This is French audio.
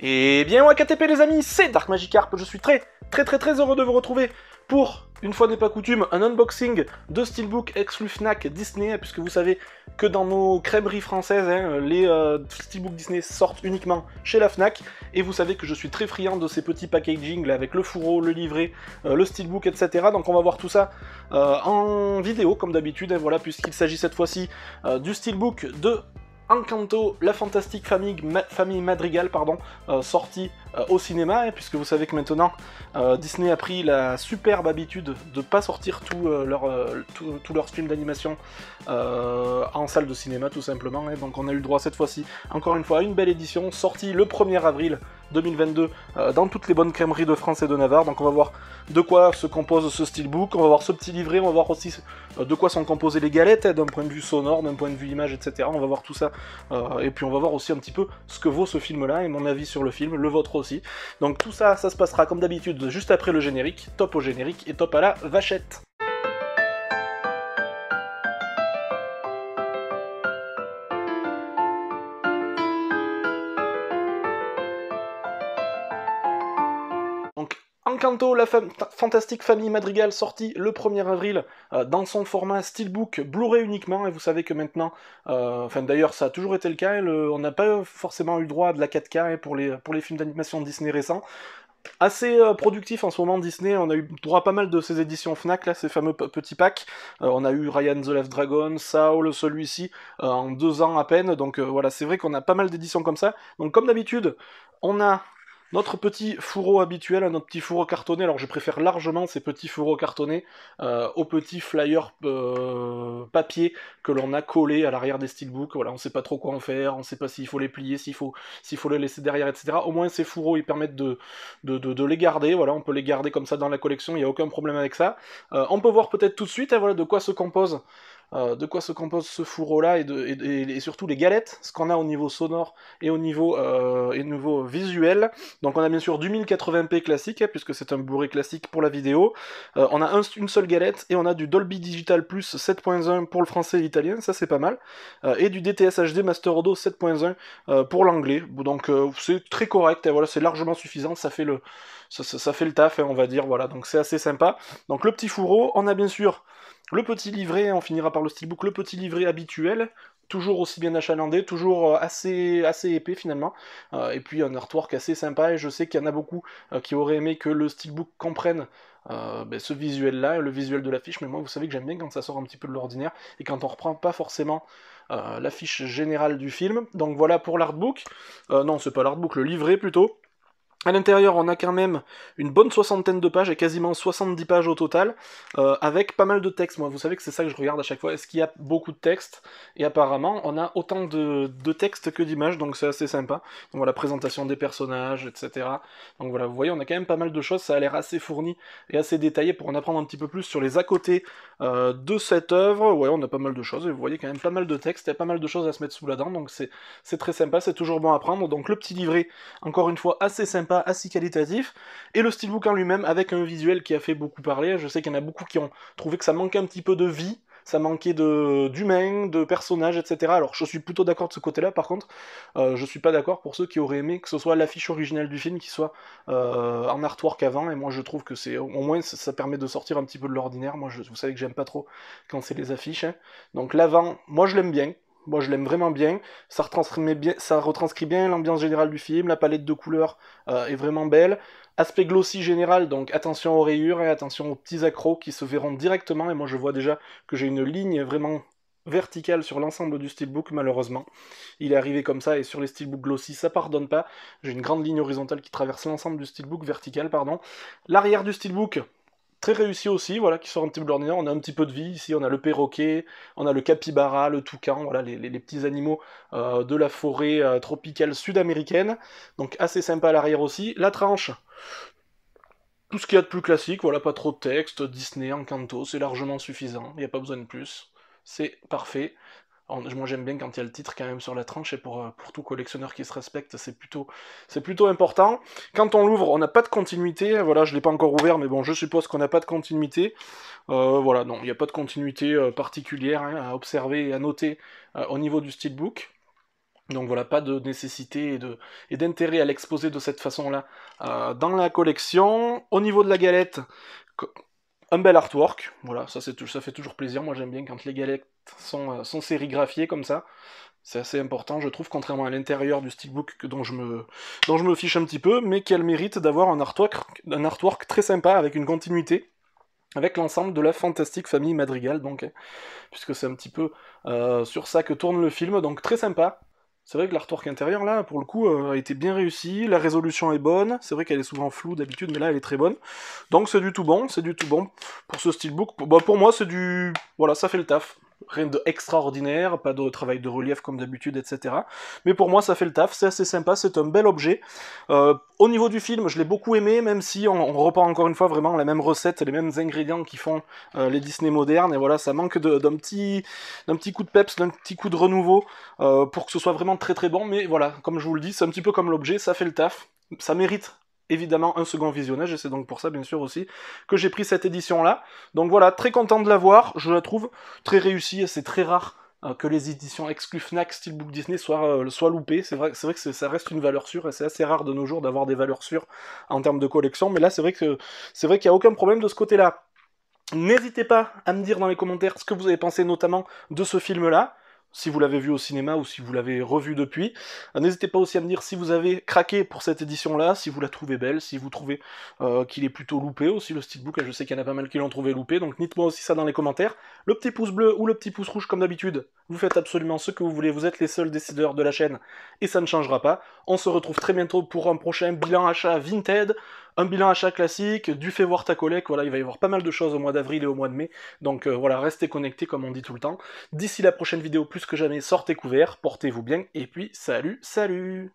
Et bien ouais KTP les amis, c'est Dark Magikarp, je suis très heureux de vous retrouver pour, une fois n'est pas coutume, un unboxing de Steelbook exclu Fnac Disney, puisque vous savez que dans nos crèmeries françaises, les Steelbook Disney sortent uniquement chez la Fnac, et vous savez que je suis très friand de ces petits packaging là, avec le fourreau, le livret, le Steelbook, etc. Donc on va voir tout ça en vidéo comme d'habitude, voilà, puisqu'il s'agit cette fois-ci du Steelbook de Encanto, la fantastique famille Madrigal, pardon, sortie au cinéma, puisque vous savez que maintenant Disney a pris la superbe habitude de pas sortir tous leurs films d'animation en salle de cinéma tout simplement, donc on a eu le droit cette fois-ci, encore une fois, à une belle édition, sortie le 1er avril 2022 dans toutes les bonnes crèmeries de France et de Navarre. Donc on va voir de quoi se compose ce steelbook, on va voir ce petit livret, on va voir aussi de quoi sont composées les galettes, d'un point de vue sonore, d'un point de vue image, etc. On va voir tout ça, et puis on va voir aussi un petit peu ce que vaut ce film-là, et mon avis sur le film, le vôtre aussi. Donc tout ça, ça se passera comme d'habitude juste après le générique, top au générique et top à la vachette. Donc, Encanto, la fantastique famille Madrigal, sortie le 1er avril dans son format Steelbook Blu-ray uniquement, et vous savez que maintenant, enfin d'ailleurs ça a toujours été le cas, on n'a pas forcément eu le droit à de la 4K pour les films d'animation Disney récents. Assez productif en ce moment Disney, on a eu droit à pas mal de ces éditions Fnac, là, ces fameux petits packs. On a eu Ryan the Last Dragon, Saul, celui-ci, en 2 ans à peine, donc voilà, c'est vrai qu'on a pas mal d'éditions comme ça. Donc comme d'habitude, on a notre petit fourreau habituel, notre petit fourreau cartonné. Alors je préfère largement ces petits fourreaux cartonnés aux petits flyers papier que l'on a collés à l'arrière des steelbooks. Voilà, on sait pas trop quoi en faire, on sait pas s'il faut les plier, s'il faut les laisser derrière, etc. Au moins ces fourreaux, ils permettent de les garder. Voilà, on peut les garder comme ça dans la collection, il n'y a aucun problème avec ça. On peut voir peut-être tout de suite, voilà, de quoi se compose ce fourreau-là, et surtout les galettes, ce qu'on a au niveau sonore et au niveau visuel. Donc on a bien sûr du 1080p classique, puisque c'est un Blu-ray classique pour la vidéo. On a une seule galette, et on a du Dolby Digital Plus 7.1 pour le français et l'italien, ça c'est pas mal. Et du DTS HD Master Audio 7.1 pour l'anglais. Donc c'est très correct, et voilà, c'est largement suffisant, ça fait le taf, on va dire, voilà, donc c'est assez sympa. Donc le petit fourreau, on a bien sûr le petit livret, on finira par le steelbook, le petit livret habituel, toujours aussi bien achalandé, toujours assez épais finalement, et puis un artwork assez sympa, et je sais qu'il y en a beaucoup qui auraient aimé que le steelbook comprenne ce visuel-là, le visuel de l'affiche, mais moi vous savez que j'aime bien quand ça sort un petit peu de l'ordinaire, et quand on reprend pas forcément l'affiche générale du film. Donc voilà pour l'artbook, non c'est pas l'artbook, le livret plutôt. À l'intérieur, on a quand même une bonne soixantaine de pages, et quasiment 70 pages au total, avec pas mal de texte. Moi, vous savez que c'est ça que je regarde à chaque fois. Est-ce qu'il y a beaucoup de texte? Et apparemment, on a autant de texte que d'images, donc c'est assez sympa. Donc voilà, présentation des personnages, etc. Donc voilà, vous voyez, on a quand même pas mal de choses. Ça a l'air assez fourni et assez détaillé pour en apprendre un petit peu plus sur les à-côté de cette œuvre. Ouais, on a pas mal de choses, et vous voyez quand même pas mal de texte, il y a pas mal de choses à se mettre sous la dent, donc c'est très sympa, c'est toujours bon à prendre. Donc le petit livret, encore une fois, assez sympa, assez qualitatif, et le steelbook en lui-même avec un visuel qui a fait beaucoup parler. Je sais qu'il y en a beaucoup qui ont trouvé que ça manquait un petit peu de vie, ça manquait d'humains, de personnages, etc. Alors je suis plutôt d'accord de ce côté-là, par contre, je suis pas d'accord pour ceux qui auraient aimé que ce soit l'affiche originale du film qui soit en artwork avant, et moi je trouve que c'est, au moins ça permet de sortir un petit peu de l'ordinaire. Moi vous savez que j'aime pas trop quand c'est les affiches, donc l'avant, moi je l'aime bien. Moi je l'aime vraiment bien, ça retranscrit bien l'ambiance générale du film, la palette de couleurs est vraiment belle. Aspect glossy général, donc attention aux rayures et attention aux petits accros qui se verront directement, et moi je vois déjà que j'ai une ligne vraiment verticale sur l'ensemble du steelbook, malheureusement. Il est arrivé comme ça, et sur les steelbooks glossy ça pardonne pas. J'ai une grande ligne horizontale qui traverse l'ensemble du steelbook, vertical, pardon. L'arrière du steelbook, très réussi aussi, voilà, qui sort un petit peu de l'ordinaire. On a un petit peu de vie ici, on a le perroquet, on a le capybara, le toucan, voilà, les petits animaux de la forêt tropicale sud-américaine. Donc assez sympa à l'arrière aussi. La tranche, tout ce qu'il y a de plus classique, voilà, pas trop de texte, Disney, Encanto, c'est largement suffisant, il n'y a pas besoin de plus. C'est parfait. Moi j'aime bien quand il y a le titre quand même sur la tranche, et pour tout collectionneur qui se respecte, c'est plutôt important. Quand on l'ouvre, on n'a pas de continuité, voilà, je ne l'ai pas encore ouvert, mais bon, je suppose qu'on n'a pas de continuité. Voilà, non, il n'y a pas de continuité particulière à observer et à noter au niveau du steelbook. Donc voilà, pas de nécessité et d'intérêt à l'exposer de cette façon-là dans la collection. Au niveau de la galette, un bel artwork, voilà, ça fait toujours plaisir. Moi j'aime bien quand les galettes sont sérigraphiées comme ça. C'est assez important, je trouve, contrairement à l'intérieur du steelbook dont je me fiche un petit peu, mais qui a le mérite d'avoir un artwork très sympa avec une continuité avec l'ensemble de la fantastique famille Madrigal, donc, puisque c'est un petit peu sur ça que tourne le film, donc très sympa. C'est vrai que l'artwork intérieur, là, pour le coup, a été bien réussi, la résolution est bonne, c'est vrai qu'elle est souvent floue d'habitude, mais là, elle est très bonne. Donc c'est du tout bon, pour ce steelbook. Pour moi, c'est du... Voilà, ça fait le taf. Rien d'extraordinaire, pas de travail de relief comme d'habitude, etc. Mais pour moi, ça fait le taf, c'est assez sympa, c'est un bel objet. Au niveau du film, je l'ai beaucoup aimé, même si on reprend encore une fois vraiment la même recette, les mêmes ingrédients qui font les Disney modernes, et voilà, ça manque d'un petit coup de peps, d'un petit coup de renouveau, pour que ce soit vraiment très très bon, mais voilà, comme je vous le dis, c'est un petit peu comme l'objet, ça fait le taf, ça mérite évidemment un second visionnage, et c'est donc pour ça, bien sûr, aussi, que j'ai pris cette édition-là. Donc voilà, très content de l'avoir, je la trouve très réussie, et c'est très rare que les éditions exclu Fnac Steelbook Disney soient loupées. C'est vrai que ça reste une valeur sûre, et c'est assez rare de nos jours d'avoir des valeurs sûres en termes de collection, mais là, c'est vrai qu'il n'y a aucun problème de ce côté-là. N'hésitez pas à me dire dans les commentaires ce que vous avez pensé notamment de ce film-là, si vous l'avez vu au cinéma ou si vous l'avez revu depuis. N'hésitez pas aussi à me dire si vous avez craqué pour cette édition-là, si vous la trouvez belle, si vous trouvez qu'il est plutôt loupé aussi, le steelbook. Je sais qu'il y en a pas mal qui l'ont trouvé loupé, donc dites-moi aussi ça dans les commentaires. Le petit pouce bleu ou le petit pouce rouge comme d'habitude, vous faites absolument ce que vous voulez, vous êtes les seuls décideurs de la chaîne, et ça ne changera pas. On se retrouve très bientôt pour un prochain bilan achat Vinted, un bilan achat classique, du fais voir ta collègue, voilà, il va y avoir pas mal de choses au mois d'avril et au mois de mai, donc voilà, restez connectés comme on dit tout le temps. D'ici la prochaine vidéo, plus que jamais, sortez couverts, portez-vous bien, et puis salut, salut!